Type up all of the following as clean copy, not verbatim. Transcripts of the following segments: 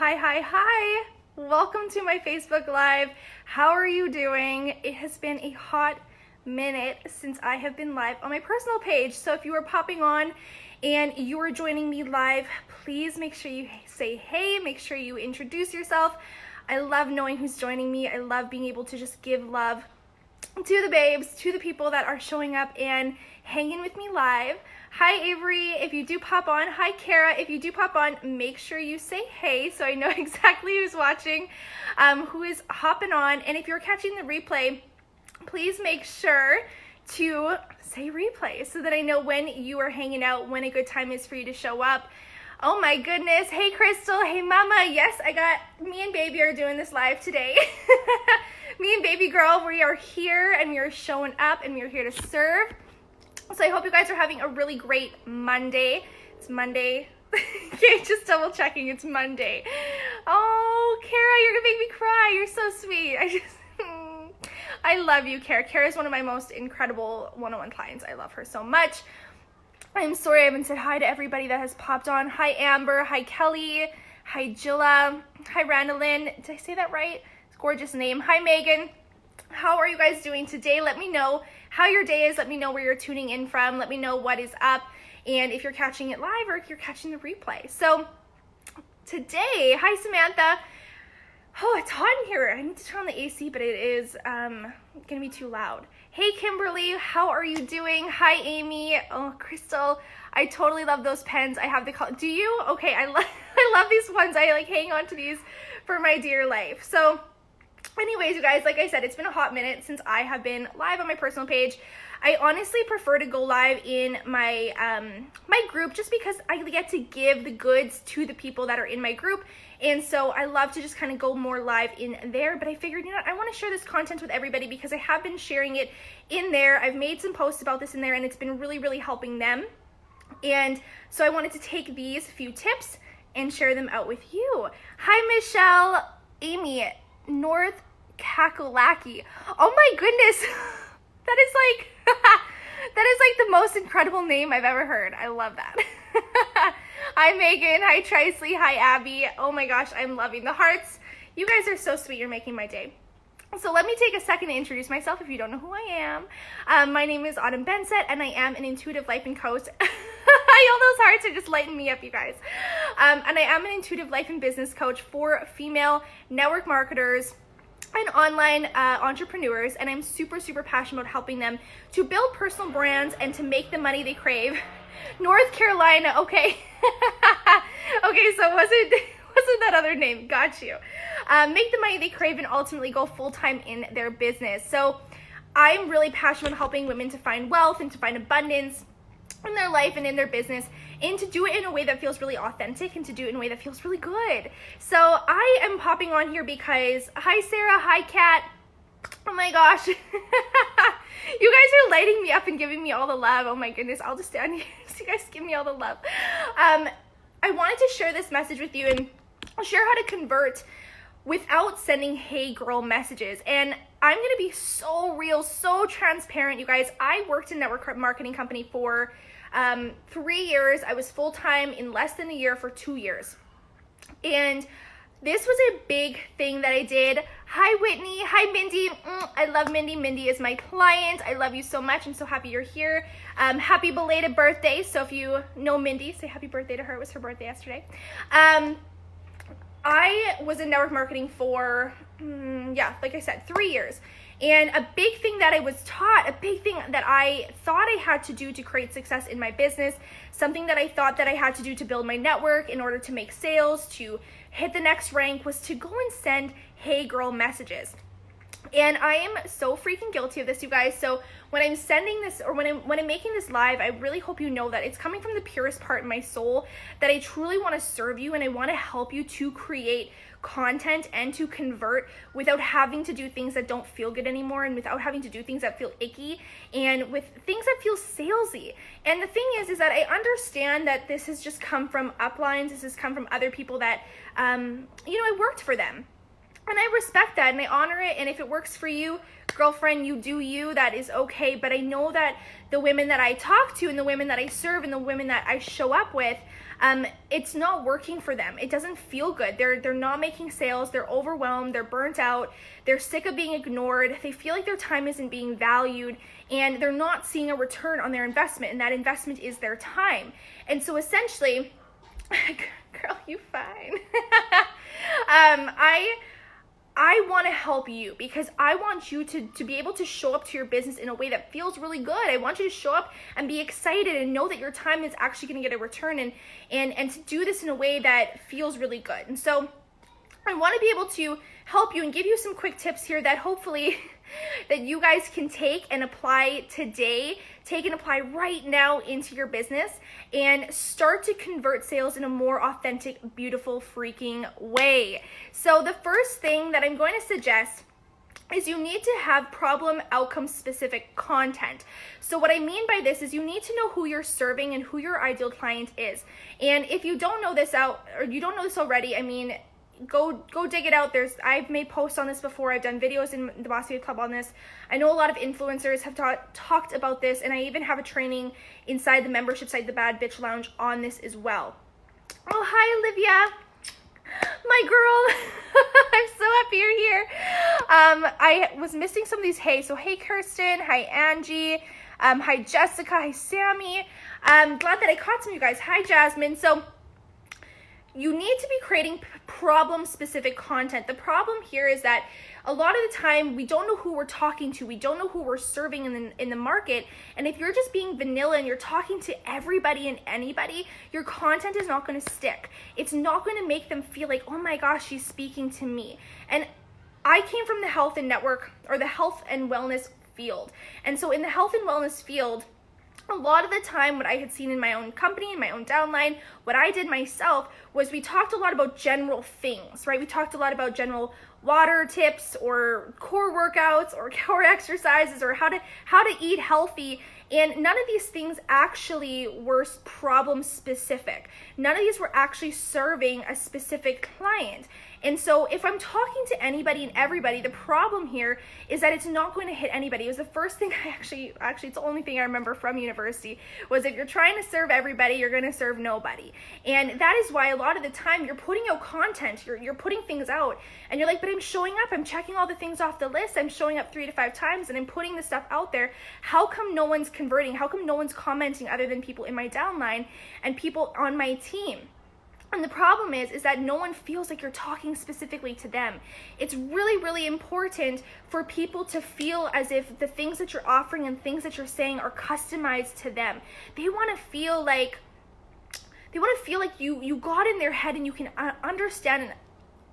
Hi. Welcome to my Facebook Live. How are you doing? It has been a hot minute since I have been live on my personal page. So if you are popping on and you are joining me live, please make sure you say hey, make sure you introduce yourself. I love knowing who's joining me. I love being able to just give love to the babes, to the people that are showing up and hanging with me live. Hi Avery, if you do pop on. Hi Kara, if you do pop on, make sure you say hey so I know exactly who's watching, who is hopping on. And if you're catching the replay, please make sure to say replay so that I know when you are hanging out, when a good time is for you to show up. Oh my goodness. Hey Crystal, hey mama. Yes, me and baby are doing this live today. Me and baby girl, we are here and we are showing up and we are here to serve. So I hope you guys are having a really great Monday. It's Monday. Okay, just double checking. It's Monday. Oh, Kara, you're gonna make me cry. You're so sweet. I love you, Kara. Kara is one of my most incredible one-on-one clients. I love her so much. I'm sorry I haven't said hi to everybody that has popped on. Hi, Amber. Hi, Kelly. Hi, Jilla. Hi, Randallyn. Did I say that right? It's a gorgeous name. Hi, Megan. How are you guys doing today? Let me know how your day is. Let me know where you're tuning in from. Let me know what is up and if you're catching it live or if you're catching the replay. So today, hi Samantha. Oh, it's hot in here. I need to turn on the AC, but it is gonna be too loud. Hey Kimberly, how are you doing? Hi Amy. Oh, Crystal, I totally love those pens. I have the color. Do you? Okay, I love these ones. I like hang on to these for my dear life. So anyways, you guys, like I said, it's been a hot minute since I have been live on my personal page. I honestly prefer to go live in my my group just because I get to give the goods to the people that are in my group. And so I love to just kind of go more live in there. But I figured, you know what, I want to share this content with everybody because I have been sharing it in there. I've made some posts about this in there and it's been really, really helping them. And so I wanted to take these few tips and share them out with you. Hi, Michelle, Amy, North Kakalaki. Oh my goodness. That is like the most incredible name I've ever heard. I love that. Hi Megan, hi Trisley, hi Abby. Oh my gosh, I'm loving the hearts. You guys are so sweet. You're making my day. So let me take a second to introduce myself if you don't know who I am. My name is Bensette and I am an intuitive life and coach. All those hearts are just lighting me up, you guys. And I am an intuitive life and business coach for female network marketers and online entrepreneurs, and I'm super, super passionate about helping them to build personal brands and to make the money they crave. North Carolina, okay. Okay, so wasn't that other name? Got you. Make the money they crave and ultimately go full-time in their business. So I'm really passionate about helping women to find wealth and to find abundance in their life and in their business, and to do it in a way that feels really authentic and to do it in a way that feels really good. So I am popping on here because, hi Sarah, hi Kat. Oh my gosh. You guys are lighting me up and giving me all the love. Oh my goodness, I'll just stand here so you guys give me all the love. I wanted to share this message with you and share how to convert without sending hey girl messages. And I'm gonna be so real, so transparent, you guys. I worked in a network marketing company for 3 years. I was full-time in less than a year for 2 years. And this was a big thing that I did. Hi Whitney, hi Mindy. I love Mindy. Mindy is my client. I love you so much. I'm so happy you're here. Happy belated birthday. So if you know Mindy, say happy birthday to her. It was her birthday yesterday. I was in network marketing for, like I said, 3 years. And a big thing that I was taught, a big thing that I thought I had to do to create success in my business, something that I thought that I had to do to build my network in order to make sales, to hit the next rank, was to go and send hey girl messages. And I am so freaking guilty of this, you guys. So when I'm sending this, or when I'm making this live, I really hope you know that it's coming from the purest part in my soul, that I truly want to serve you and I want to help you to create content and to convert without having to do things that don't feel good anymore, and without having to do things that feel icky, and with things that feel salesy. And the thing is that I understand that this has just come from uplines. This has come from other people that, I worked for them. And I respect that and I honor it. And if it works for you, girlfriend, you do you, that is okay. But I know that the women that I talk to and the women that I serve and the women that I show up with, it's not working for them. It doesn't feel good. They're not making sales. They're overwhelmed. They're burnt out. They're sick of being ignored. They feel like their time isn't being valued and they're not seeing a return on their investment. And that investment is their time. And so essentially, girl, you fine. I want to help you because I want you to be able to show up to your business in a way that feels really good. I want you to show up and be excited and know that your time is actually going to get a return and to do this in a way that feels really good. And so I want to be able to help you and give you some quick tips here that hopefully that you guys can take and apply today, take and apply right now into your business and start to convert sales in a more authentic, beautiful, freaking way. So the first thing that I'm going to suggest is you need to have problem outcome specific content. So what I mean by this is you need to know who you're serving and who your ideal client is. And if you don't know this out or you don't know this already, I mean, go dig it out. I've made posts on this before. I've done videos in the Boss Babe Club on this. I know a lot of influencers have talked about this, and I even have a training inside the membership site, the Bad Bitch Lounge, on this as well. Oh, hi, Olivia. My girl. I'm so happy you're here. I was missing some of these hey. So hey, Kirsten. Hi, Angie. Hi, Jessica. Hi, Sammy. I'm glad that I caught some of you guys. Hi, Jasmine. So you need to be creating problem-specific content. The problem here is that a lot of the time we don't know who we're talking to. We don't know who we're serving in the market. And if you're just being vanilla and you're talking to everybody and anybody, your content is not going to stick. It's not going to make them feel like, oh my gosh, she's speaking to me. And I came from the health and network or the health and wellness field. And so in the health and wellness field, a lot of the time what I had seen in my own company, in my own downline, what I did myself was we talked a lot about general things, right? We talked a lot about general water tips or core workouts or core exercises or how to eat healthy. And none of these things actually were problem specific. None of these were actually serving a specific client. And so if I'm talking to anybody and everybody, the problem here is that it's not going to hit anybody. It was the first thing I actually it's the only thing I remember from university was if you're trying to serve everybody, you're going to serve nobody. And that is why a lot of the time you're putting out content, you're putting things out and you're like, but I'm showing up, I'm checking all the things off the list, I'm showing up 3 to 5 times and I'm putting this stuff out there. How come no one's converting? How come no one's commenting other than people in my downline and people on my team? And the problem is that no one feels like you're talking specifically to them. It's really, really important for people to feel as if the things that you're offering and things that you're saying are customized to them. They want to feel like you got in their head and you can understand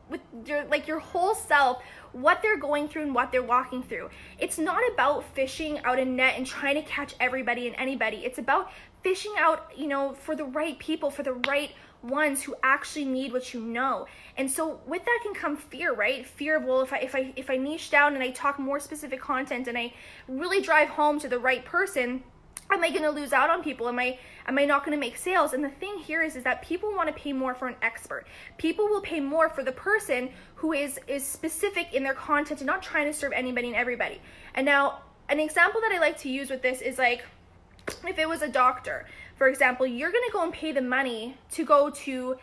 with your whole self what they're going through and what they're walking through. It's not about fishing out a net and trying to catch everybody and anybody. It's about fishing out, for the right people, for the right ones who actually need what you know. And so with that can come fear, right? Fear of, well, if I niche down and I talk more specific content and I really drive home to the right person, am I going to lose out on people? Am I not going to make sales? And the thing here is that people want to pay more for an expert. People will pay more for the person who is specific in their content and not trying to serve anybody and everybody. And now an example that I like to use with this is like, if it was a doctor, for example, you're going to go and pay the money to go to,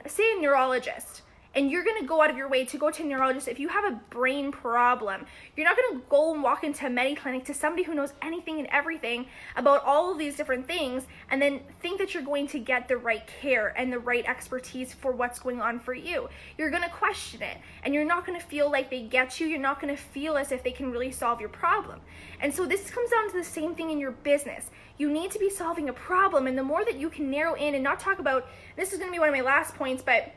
say, a neurologist. And you're going to go out of your way to go to a neurologist if you have a brain problem. You're not going to go and walk into a Mediclinic to somebody who knows anything and everything about all of these different things and then think that you're going to get the right care and the right expertise for what's going on for you. You're going to question it and you're not going to feel like they get you. You're not going to feel as if they can really solve your problem. And so this comes down to the same thing in your business. You need to be solving a problem, and the more that you can narrow in and not talk about, this is going to be one of my last points, but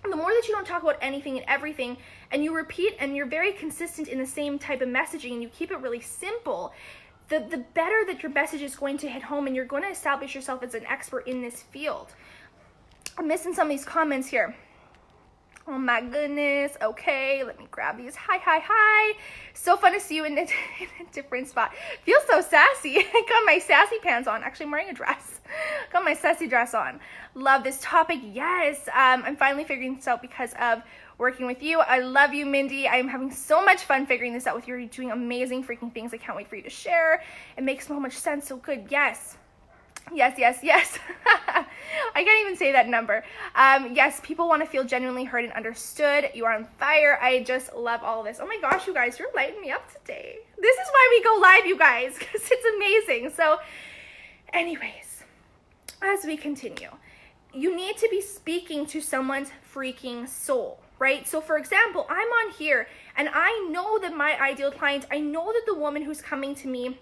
the more that you don't talk about anything and everything and you repeat and you're very consistent in the same type of messaging and you keep it really simple, the better that your message is going to hit home and you're going to establish yourself as an expert in this field. I'm missing some of these comments here. Oh my goodness. Okay, let me grab these. Hi. So fun to see you in a different spot. Feel so sassy. I got my sassy pants on. Actually, I'm wearing a dress. Got my sassy dress on. Love this topic. Yes, I'm finally figuring this out because of working with you. I love you, Mindy. I'm having so much fun figuring this out with you. You're doing amazing freaking things. I can't wait for you to share. It makes so much sense. So good. Yes. I can't even say that number. Yes, people want to feel genuinely heard and understood. You are on fire. I just love all of this. Oh my gosh, you guys, you're lighting me up today. This is why we go live, you guys, because it's amazing. So anyways, as we continue, you need to be speaking to someone's freaking soul, right? So for example, I'm on here and I know that my ideal client, I know that the woman who's coming to me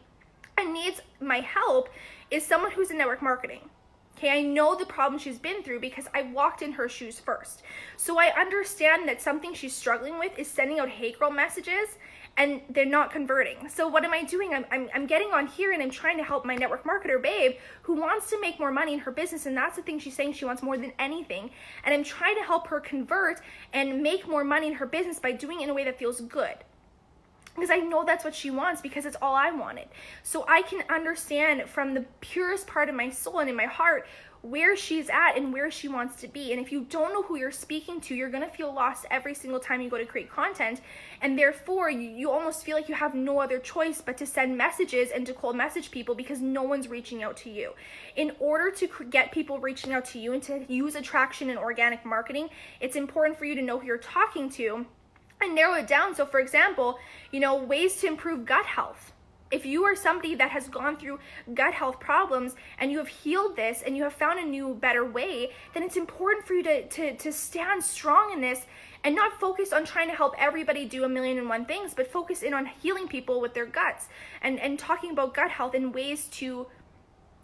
and needs my help is someone who's in network marketing. Okay, I know the problem she's been through because I walked in her shoes first. So I understand that something she's struggling with is sending out hate girl messages and they're not converting. So what am I doing? I'm getting on here and I'm trying to help my network marketer babe who wants to make more money in her business, and that's the thing she's saying she wants more than anything. And I'm trying to help her convert and make more money in her business by doing it in a way that feels good. Because I know that's what she wants, because it's all I wanted. So I can understand from the purest part of my soul and in my heart where she's at and where she wants to be. And if you don't know who you're speaking to, you're going to feel lost every single time you go to create content. And therefore, you almost feel like you have no other choice but to send messages and to cold message people because no one's reaching out to you. In order to get people reaching out to you and to use attraction and organic marketing, it's important for you to know who you're talking to and narrow it down. So for example, ways to improve gut health. If you are somebody that has gone through gut health problems and you have healed this and you have found a new, better way, then it's important for you to stand strong in this and not focus on trying to help everybody do 1,000,001 things, but focus in on healing people with their guts and talking about gut health and ways to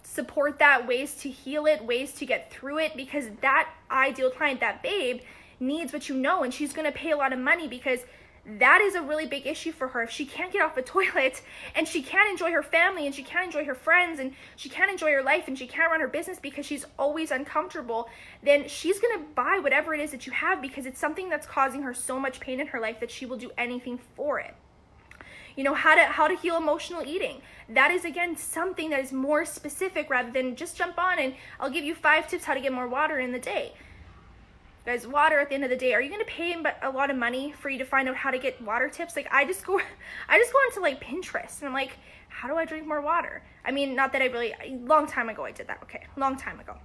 support that, ways to heal it, ways to get through it, because that ideal client, that babe, needs what you know, and she's going to pay a lot of money because that is a really big issue for her. If she can't get off the toilet and she can't enjoy her family and she can't enjoy her friends and she can't enjoy her life and she can't run her business because she's always uncomfortable, then she's going to buy whatever it is that you have because it's something that's causing her so much pain in her life that she will do anything for it. How to heal emotional eating. That is, again, something that is more specific rather than just jump on and I'll give you 5 tips how to get more water in the day. Guys, water at the end of the day, are you going to pay a lot of money for you to find out how to get water tips? Like I just go into like Pinterest and I'm like, how do I drink more water? I mean, not that long time ago I did that. Okay, long time ago.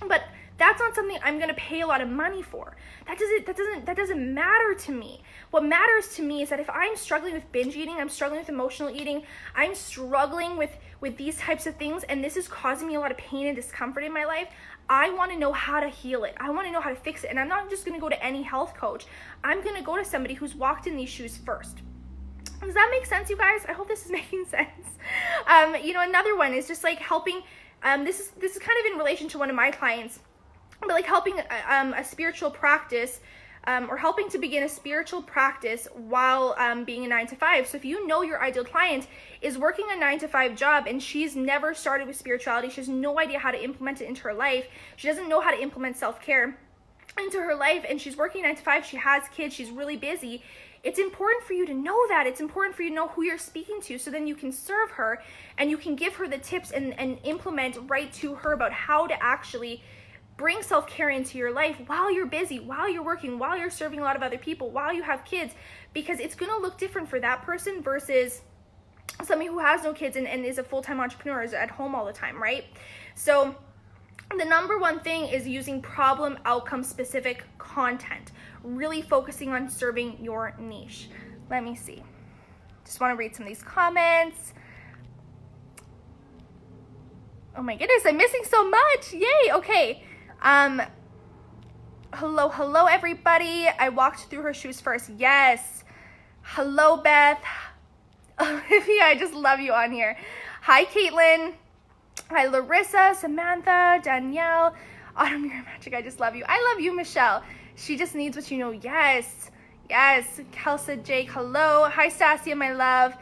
But that's not something I'm going to pay a lot of money for. That doesn't matter to me. What matters to me is that if I'm struggling with binge eating, I'm struggling with emotional eating, I'm struggling with these types of things, and this is causing me a lot of pain and discomfort in my life, I want to know how to heal it. I want to know how to fix it. And I'm not just going to go to any health coach. I'm going to go to somebody who's walked in these shoes first. Does that make sense, you guys? I hope this is making sense. Another one is just like helping. This is kind of in relation to one of my clients, but like helping a spiritual practice, or helping to begin a spiritual practice while being a 9-to-5. So if you know your ideal client is working a 9-to-5 job and she's never started with spirituality, she has no idea how to implement it into her life, she doesn't know how to implement self-care into her life, and she's working 9-to-5, she has kids, she's really busy, it's important for you to know that. It's important for you to know who you're speaking to, so then you can serve her and you can give her the tips and implement right to her about how to actually bring self-care into your life while you're busy, while you're working, while you're serving a lot of other people, while you have kids, because it's going to look different for that person versus somebody who has no kids and is a full-time entrepreneur, is at home all the time, right? So the number one thing is using problem outcome specific content, really focusing on serving your niche. Let me see. Just want to read some of these comments. Oh my goodness, I'm missing so much. Yay. Okay. Hello everybody. I walked through her shoes first. Yes. Hello Beth. Olivia, I just love you on here. Hi Caitlin. Hi Larissa, Samantha, Danielle. Autumn, you're magic. I just love you. I love you, Michelle. She just needs what you know. Yes. Kelsa, Jake, hello. Hi Stasia, my love.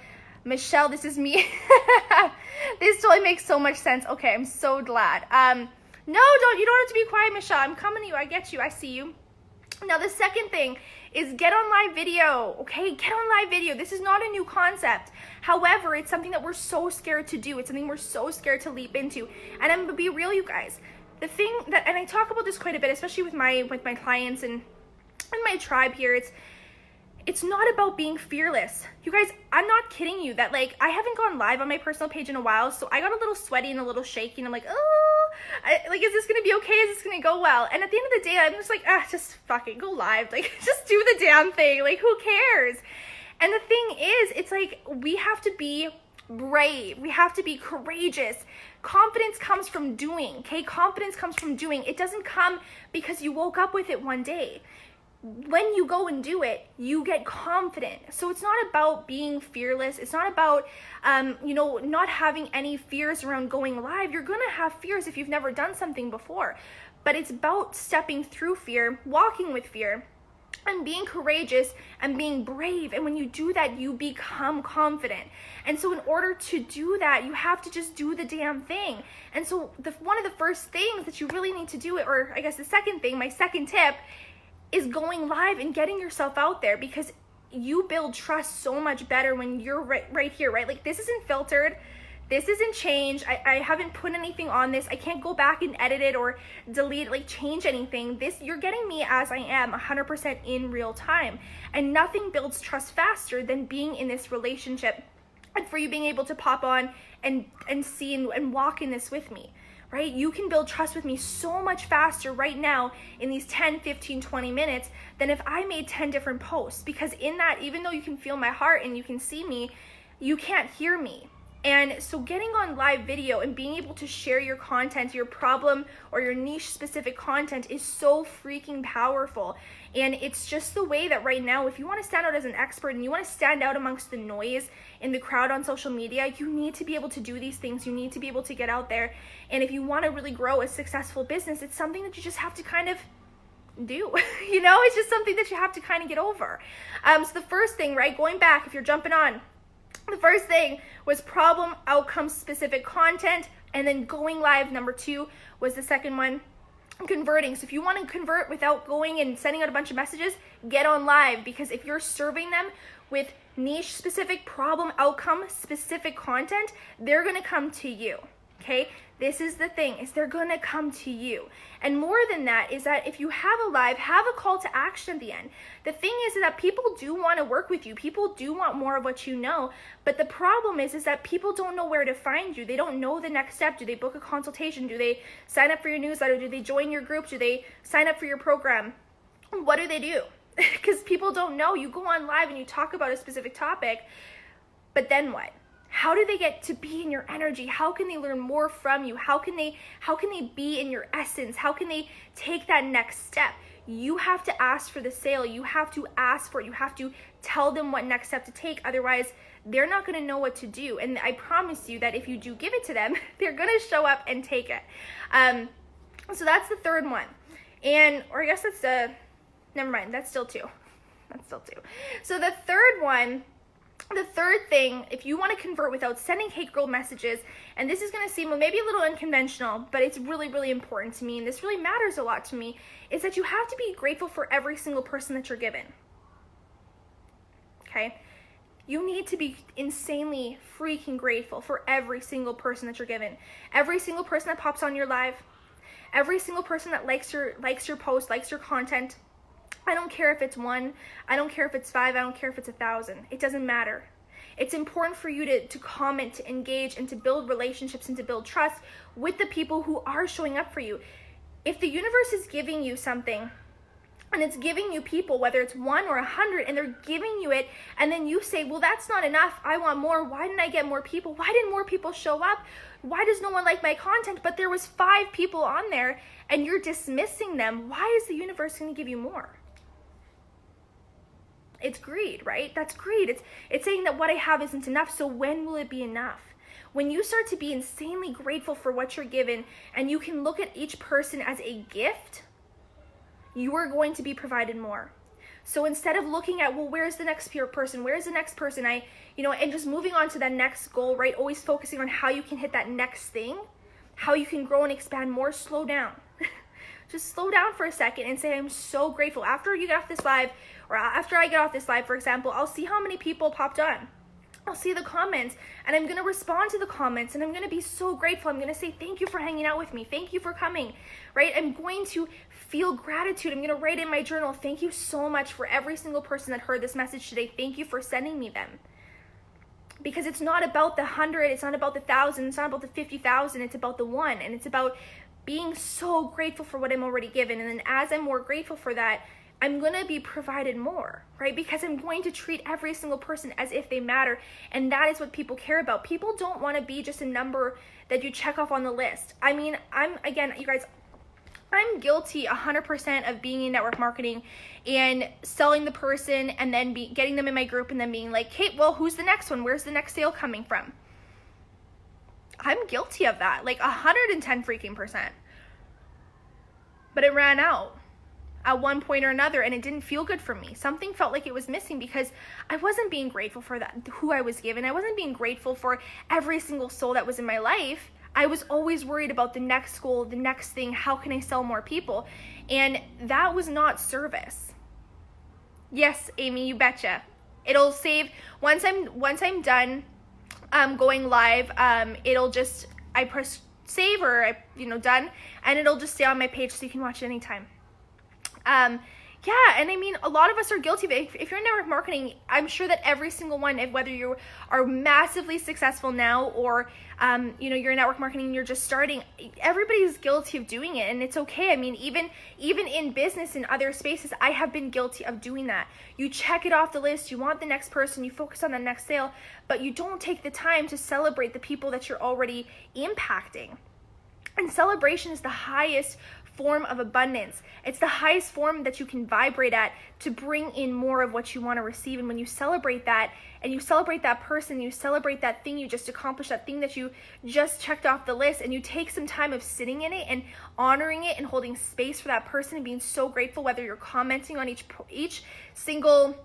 Michelle, this is me. This totally makes so much sense. Okay, I'm so glad. No, you don't have to be quiet, Michelle. I'm coming to you. I get you. I see you. Now, the second thing is get on live video, okay? Get on live video. This is not a new concept. However, it's something that we're so scared to do. It's something we're so scared to leap into. And I'm gonna be real, you guys. The thing that, and I talk about this quite a bit, especially with my clients and my tribe here, it's not about being fearless. You guys, I'm not kidding you that like, I haven't gone live on my personal page in a while, so I got a little sweaty and a little shaky, and I'm like, like, is this gonna be okay? Is this gonna go well? And at the end of the day, I'm just like, just fucking go live. Like, just do the damn thing. Like, who cares? And the thing is, it's like, we have to be brave. We have to be courageous. Confidence comes from doing, okay? Confidence comes from doing. It doesn't come because you woke up with it one day. When you go and do it, you get confident. So it's not about being fearless. It's not about, not having any fears around going live. You're going to have fears if you've never done something before. But it's about stepping through fear, walking with fear, and being courageous and being brave. And when you do that, you become confident. And so in order to do that, you have to just do the damn thing. And so one of the first things that you really need to do, or I guess the second thing, my second tip, is going live and getting yourself out there, because you build trust so much better when you're right here, right? Like, this isn't filtered. This isn't changed. I haven't put anything on this. I can't go back and edit it or delete, like change anything. You're getting me as I am 100% in real time. And nothing builds trust faster than being in this relationship and for you being able to pop on and see and walk in this with me. Right? You can build trust with me so much faster right now in these 10, 15, 20 minutes than if I made 10 different posts. Because in that, even though you can feel my heart and you can see me, you can't hear me. And so getting on live video and being able to share your content, your problem or your niche specific content is so freaking powerful. And it's just the way that right now, if you want to stand out as an expert and you want to stand out amongst the noise in the crowd on social media, you need to be able to do these things. You need to be able to get out there. And if you want to really grow a successful business, it's something that you just have to kind of do. It's just something that you have to kind of get over. So the first thing, right, going back, if you're jumping on, the first thing was problem outcome specific content, and then going live. Number 2 was the second one, converting. So if you want to convert without going and sending out a bunch of messages, get on live, because if you're serving them with niche specific, problem outcome specific content, they're going to come to you. Okay, this is the thing, is they're gonna come to you. And more than that is that if you have a live, have a call to action at the end. The thing is that people do want to work with you. People do want more of what you know. But the problem is that people don't know where to find you. They don't know the next step. Do they book a consultation? Do they sign up for your newsletter? Do they join your group? Do they sign up for your program? What do they do? Because people don't know. You go on live and you talk about a specific topic, but then what? How do they get to be in your energy? How can they learn more from you? How can they be in your essence? How can they take that next step? You have to ask for the sale. You have to ask for it. You have to tell them what next step to take. Otherwise, they're not going to know what to do. And I promise you that if you do give it to them, they're going to show up and take it. So that's the third one. Or I guess that's never mind. That's still 2. So the third thing, if you want to convert without sending hate girl messages, and this is going to seem maybe a little unconventional, but it's really, really important to me, and this really matters a lot to me, is that you have to be grateful for every single person that you're given. Okay? You need to be insanely freaking grateful for every single person that you're given. Every single person that pops on your live, every single person that likes your post, likes your content. I don't care if it's 1, I don't care if it's 5, I don't care if it's 1,000. It doesn't matter. It's important for you to comment, to engage, and to build relationships and to build trust with the people who are showing up for you. If the universe is giving you something, and it's giving you people, whether it's 1 or 100, and they're giving you it, and then you say, well, that's not enough, I want more, why didn't I get more people? Why didn't more people show up? Why does no one like my content? But there was 5 people on there, and you're dismissing them. Why is the universe going to give you more? It's greed, right? That's greed. It's saying that what I have isn't enough, so when will it be enough? When you start to be insanely grateful for what you're given, and you can look at each person as a gift, you are going to be provided more. So instead of looking at, well, where's the next person? Where's the next person? And just moving on to that next goal, right? Always focusing on how you can hit that next thing, how you can grow and expand more. Slow down. just slow down for a second and say, I'm so grateful. After you get off this live, or after I get off this live, for example, I'll see how many people popped on. I'll see the comments, and I'm going to respond to the comments, and I'm going to be so grateful. I'm going to say, thank you for hanging out with me. Thank you for coming, right? I'm going to feel gratitude. I'm going to write in my journal, thank you so much for every single person that heard this message today. Thank you for sending me them. Because it's not about the 100, it's not about the 1,000, it's not about the 50,000, it's about the one, and it's about being so grateful for what I'm already given. And then as I'm more grateful for that, I'm going to be provided more, right? Because I'm going to treat every single person as if they matter. And that is what people care about. People don't want to be just a number that you check off on the list. I mean, you guys, I'm guilty 100% of being in network marketing and selling the person and then getting them in my group and then being like, Kate, well, who's the next one? Where's the next sale coming from? I'm guilty of that, like 110 freaking percent. But it ran out at one point or another, and it didn't feel good for me. Something felt like it was missing because I wasn't being grateful for that, who I was given. I wasn't being grateful for every single soul that was in my life. I was always worried about the next goal, the next thing, how can I sell more people? And that was not service. Yes, Amy, you betcha. It'll save, once I'm done going live, it'll just, I press save or done, and it'll just stay on my page so you can watch it anytime. Yeah, and I mean, a lot of us are guilty of it. If you're in network marketing, I'm sure that every single one, whether you are massively successful now or, you're in network marketing and you're just starting, everybody's guilty of doing it, and it's okay. I mean, even in business and other spaces, I have been guilty of doing that. You check it off the list, you want the next person, you focus on the next sale, but you don't take the time to celebrate the people that you're already impacting. And celebration is the highest form of abundance. It's the highest form that you can vibrate at to bring in more of what you want to receive. And when you celebrate that, and you celebrate that person, you celebrate that thing you just accomplished, that thing that you just checked off the list, and you take some time of sitting in it and honoring it and holding space for that person and being so grateful, whether you're commenting on each single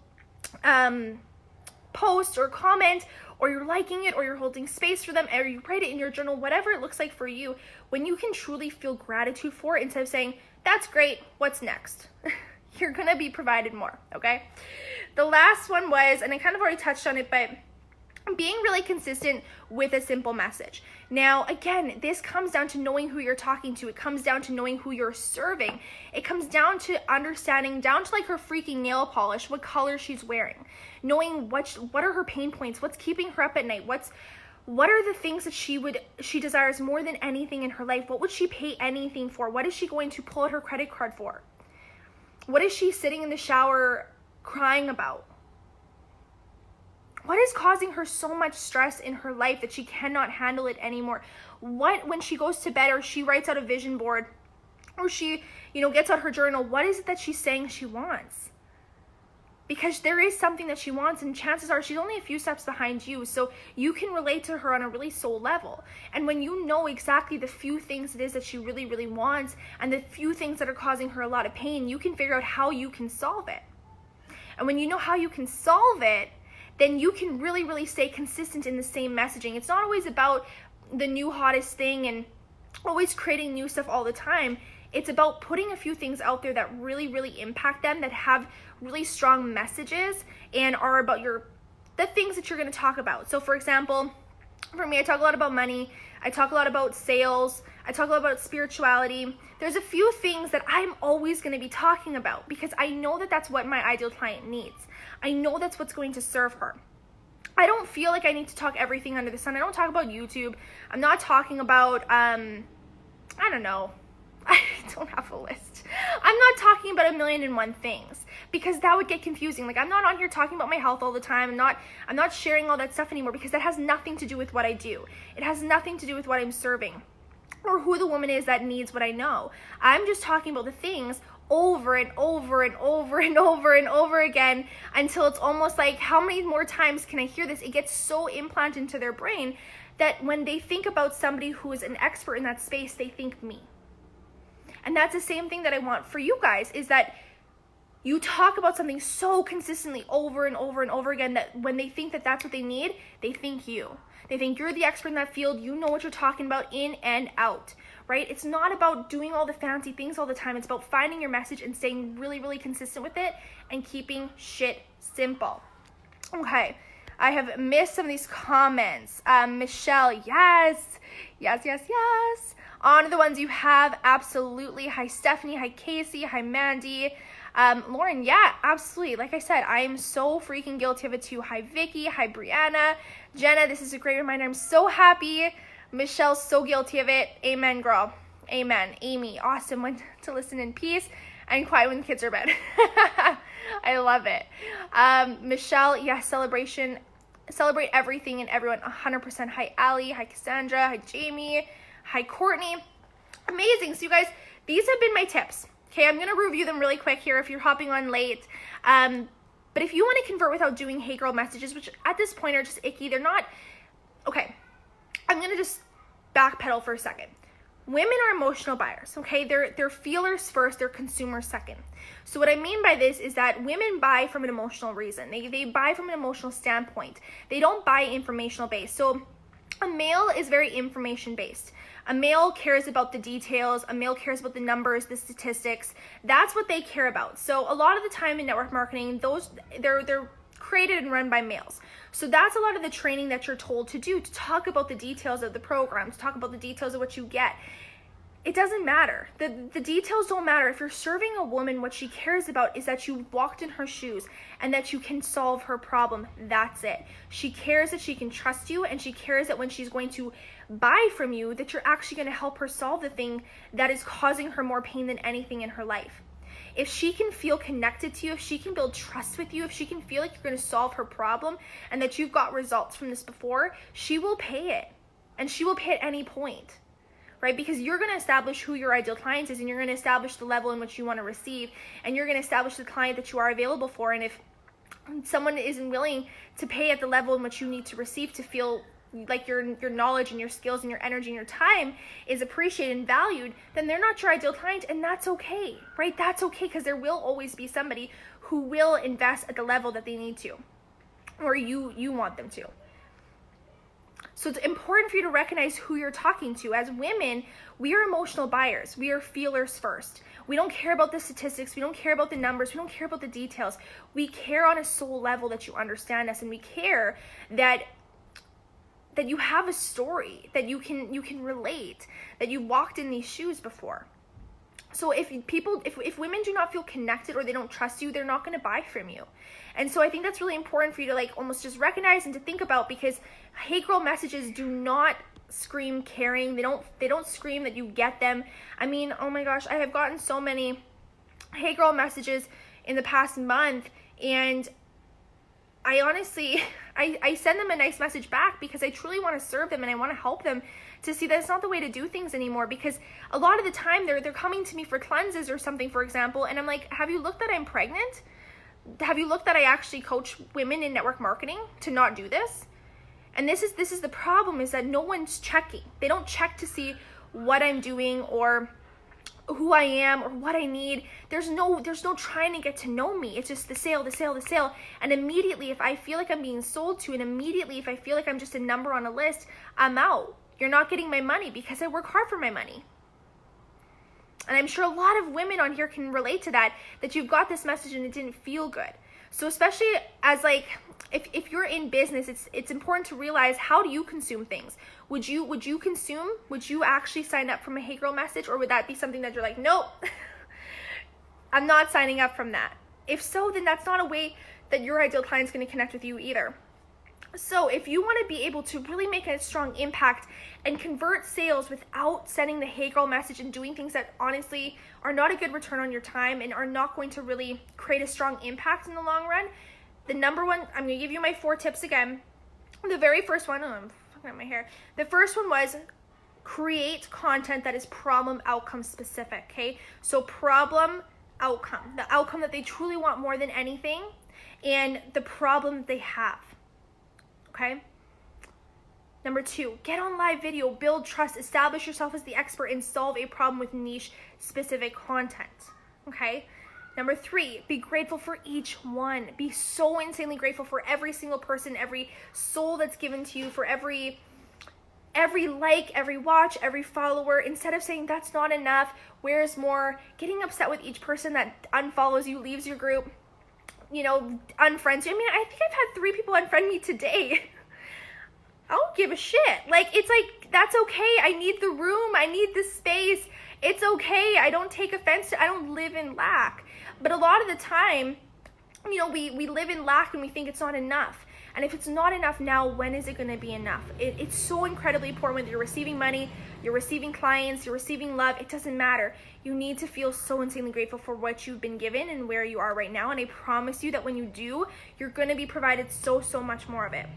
post or comment, or you're liking it, or you're holding space for them, or you write it in your journal, whatever it looks like for you, when you can truly feel gratitude for it instead of saying, that's great, what's next? You're gonna be provided more, okay? The last one was, and I kind of already touched on it, but being really consistent with a simple message. Now, again, this comes down to knowing who you're talking to. It comes down to knowing who you're serving. It comes down to understanding, down to like her freaking nail polish, what color she's wearing, knowing what are her pain points, what's keeping her up at night, what are the things that she desires more than anything in her life? What would she pay anything for? What is she going to pull out her credit card for? What is she sitting in the shower crying about? What is causing her so much stress in her life that she cannot handle it anymore? What, when she goes to bed or she writes out a vision board or she, gets out her journal, what is it that she's saying she wants? Because there is something that she wants, and chances are she's only a few steps behind you, so you can relate to her on a really soul level. And when you know exactly the few things it is that she really, really wants and the few things that are causing her a lot of pain, you can figure out how you can solve it. And when you know how you can solve it, then you can really, really stay consistent in the same messaging. It's not always about the new hottest thing and always creating new stuff all the time. It's about putting a few things out there that really, really impact them, that have really strong messages and are about the things that you're going to talk about. So for example, for me, I talk a lot about money. I talk a lot about sales. I talk a lot about spirituality. There's a few things that I'm always going to be talking about because I know that that's what my ideal client needs. I know that's what's going to serve her. I don't feel like I need to talk everything under the sun. I don't talk about YouTube. I'm not talking about, I don't know. I don't have a list. I'm not talking about 1,000,001 things because that would get confusing. Like, I'm not on here talking about my health all the time. I'm not sharing all that stuff anymore because that has nothing to do with what I do. It has nothing to do with what I'm serving or who the woman is that needs what I know. I'm just talking about the things over and over and over and over and over again until it's almost like, how many more times can I hear this? It gets so implanted into their brain that when they think about somebody who is an expert in that space, they think me. And that's the same thing that I want for you guys, is that You talk about something so consistently over and over and over again that when they think that that's what they need, they think you. They think you're the expert in that field. You know what you're talking about in and out, right? It's not about doing all the fancy things all the time. It's about finding your message and staying really, really consistent with it and keeping shit simple. Okay, I have missed some of these comments. Michelle, yes. On to the ones you have, absolutely. Hi, Stephanie. Hi, Casey. Hi, Mandy. Lauren, yeah, absolutely. Like I said, I am so freaking guilty of it too. Hi, Vicky. Hi, Brianna. Jenna, this is a great reminder. I'm so happy. Michelle's so guilty of it. Amen, girl. Amen. Amy, awesome. When to listen in peace and quiet when the kids are in bed. I love it. Michelle, yes, celebration. Celebrate everything and everyone 100%. Hi, Allie. Hi, Cassandra. Hi, Jamie. Hi, Courtney. Amazing. So you guys, these have been my tips. Okay, I'm going to review them really quick here if you're hopping on late. But if you want to convert without doing hey girl messages, which at this point are just icky, they're not, okay, I'm going to just backpedal for a second. Women are emotional buyers, okay? They're feelers first, they're consumers second. So what I mean by this is that women buy from an emotional reason. They buy from an emotional standpoint. They don't buy informational based. So a male is very information based. A male cares about the details. A male cares about the numbers, the statistics. That's what they care about. So a lot of the time in network marketing, they're created and run by males. So that's a lot of the training that you're told to do, to talk about the details of the program, to talk about the details of what you get. It doesn't matter. The details don't matter. If you're serving a woman, what she cares about is that you walked in her shoes and that you can solve her problem. That's it. She cares that she can trust you, and she cares that when she's going to buy from you, that you're actually going to help her solve the thing that is causing her more pain than anything in her life. If she can feel connected to you, if she can build trust with you, if she can feel like you're going to solve her problem and that you've got results from this before, she will pay it. And she will pay at any point, right? Because you're going to establish who your ideal client is, and you're going to establish the level in which you want to receive, and you're going to establish the client that you are available for. And if someone isn't willing to pay at the level in which you need to receive to feel like your knowledge and your skills and your energy and your time is appreciated and valued, then they're not your ideal client, and that's okay, right? That's okay, because there will always be somebody who will invest at the level that they need to, or you want them to. So it's important for you to recognize who you're talking to. As women, we are emotional buyers. We are feelers first. We don't care about the statistics. We don't care about the numbers. We don't care about the details. We care on a soul level that you understand us, and we care that you have a story, that you can relate, that you walked in these shoes before. So if women do not feel connected or they don't trust you, they're not going to buy from you. And so I think that's really important for you to like almost just recognize and to think about, because hey girl messages do not scream caring. They don't scream that you get them. I mean, oh my gosh, I have gotten so many hey girl messages in the past month, and I honestly, I send them a nice message back because I truly want to serve them and I want to help them to see that it's not the way to do things anymore. Because a lot of the time they're coming to me for cleanses or something, for example, and I'm like, have you looked that I'm pregnant? Have you looked that I actually coach women in network marketing to not do this? And this is the problem, is that no one's checking. They don't check to see what I'm doing or who I am or what I need. There's no trying to get to know me. It's just the sale. And immediately if I feel like I'm being sold to, and immediately if I feel like I'm just a number on a list, I'm out. You're not getting my money because I work hard for my money. And I'm sure a lot of women on here can relate to that you've got this message and it didn't feel good. So especially as like, if you're in business, it's important to realize, how do you consume things? Would you consume? Would you actually sign up from a hey girl message? Or would that be something that you're like, nope, I'm not signing up from that? If so, then that's not a way that your ideal client's going to connect with you either. So if you want to be able to really make a strong impact and convert sales without sending the hey girl message and doing things that honestly are not a good return on your time and are not going to really create a strong impact in the long run, the number one, I'm going to give you my 4 tips again. The very first one, I'm fucking up my hair. The first one was create content that is problem outcome specific, okay? So problem outcome, the outcome that they truly want more than anything, and the problem that they have, okay? Number 2, get on live video, build trust, establish yourself as the expert, and solve a problem with niche specific content, okay? Number 3, be grateful for each one. Be so insanely grateful for every single person, every soul that's given to you, for every like, every watch, every follower. Instead of saying that's not enough, where's more, getting upset with each person that unfollows you, leaves your group, you know, unfriends you. I mean, I think I've had 3 people unfriend me today. I don't give a shit. Like, it's like, that's okay. I need the room. I need the space. It's okay. I don't take offense to, I don't live in lack. But a lot of the time, you know, we live in lack and we think it's not enough. And if it's not enough now, when is it going to be enough? It's so incredibly important whether you're receiving money, you're receiving clients, you're receiving love. It doesn't matter. You need to feel so insanely grateful for what you've been given and where you are right now. And I promise you that when you do, you're going to be provided so much more of it.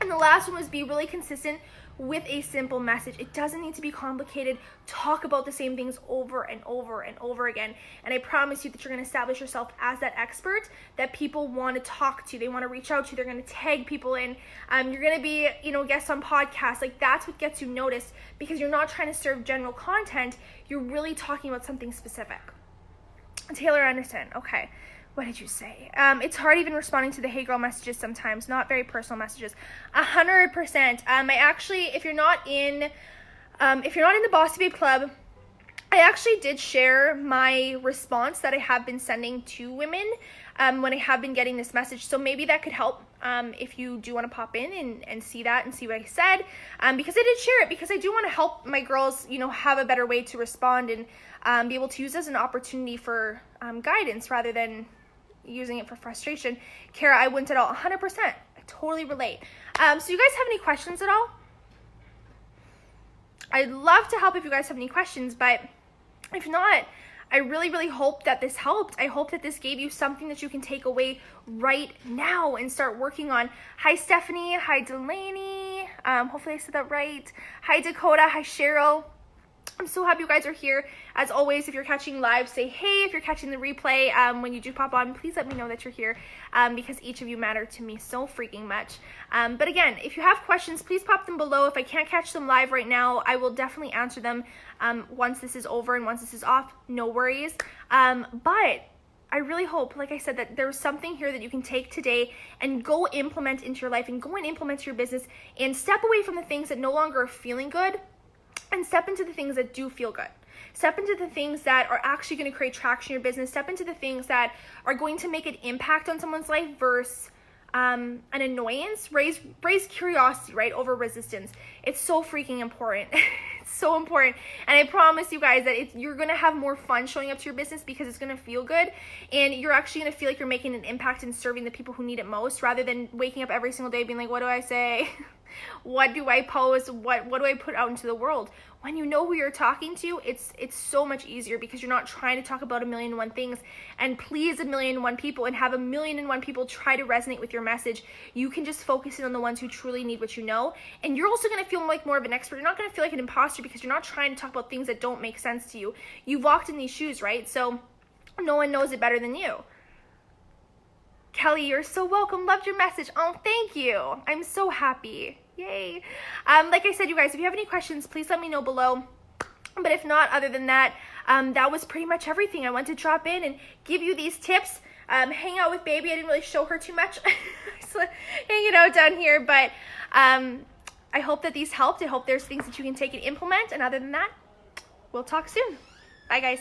And the last one was be really consistent with a simple message. It doesn't need to be complicated. Talk about the same things over and over and over again. And I promise you that you're going to establish yourself as that expert that people want to talk to. They want to reach out to. They're going to tag people in. You're going to be, you know, guests on podcasts. Like, that's what gets you noticed, because you're not trying to serve general content. You're really talking about something specific. Taylor Anderson. Okay. What did you say? It's hard even responding to the hey girl messages sometimes, not very personal messages. 100%. I actually, if you're not in the Bossy Babe Club, I actually did share my response that I have been sending to women when I have been getting this message. So maybe that could help if you do want to pop in and see that and see what I said, because I did share it because I do want to help my girls, you know, have a better way to respond and be able to use it as an opportunity for guidance rather than using it for frustration. Kara, I wouldn't at all. 100%. I totally relate. So you guys have any questions at all? I'd love to help if you guys have any questions, but if not, I really hope that this helped. I hope that this gave you something that you can take away right now and start working on. Hi, Stephanie. Hi, Delaney. Hopefully I said that right. Hi, Dakota. Hi, Cheryl. I'm so happy you guys are here. As always, if you're catching live, say hey. If you're catching the replay, when you do pop on, please let me know that you're here, because each of you matter to me so freaking much. But again, if you have questions, please pop them below. If I can't catch them live right now, I will definitely answer them once this is over and once this is off. No worries. But I really hope, like I said, that there's something here that you can take today and go implement into your life and go and implement your business and step away from the things that no longer are feeling good and step into the things that do feel good. Step into the things that are actually going to create traction in your business. Step into the things that are going to make an impact on someone's life versus an annoyance. Raise curiosity, right, over resistance. It's so freaking important. It's so important. And I promise you guys that you're going to have more fun showing up to your business because it's going to feel good. And you're actually going to feel like you're making an impact and serving the people who need it most, rather than waking up every single day being like, what do I say? What do I post? What do I put out into the world? When you know who you're talking to, it's so much easier because you're not trying to talk about 1,000,001 things and please 1,000,001 people and have 1,000,001 people try to resonate with your message. You can just focus in on the ones who truly need what you know. And you're also going to feel like more of an expert. You're not going to feel like an imposter because you're not trying to talk about things that don't make sense to you. You've walked in these shoes, right? So no one knows it better than you. Kelly, you're so welcome. Loved your message. Oh, thank you. I'm so happy. Yay. Like I said, you guys, if you have any questions, please let me know below. But if not, other than that, that was pretty much everything. I wanted to drop in and give you these tips. Hang out with baby. I didn't really show her too much. So, hanging out down here. But I hope that these helped. I hope there's things that you can take and implement. And other than that, we'll talk soon. Bye, guys.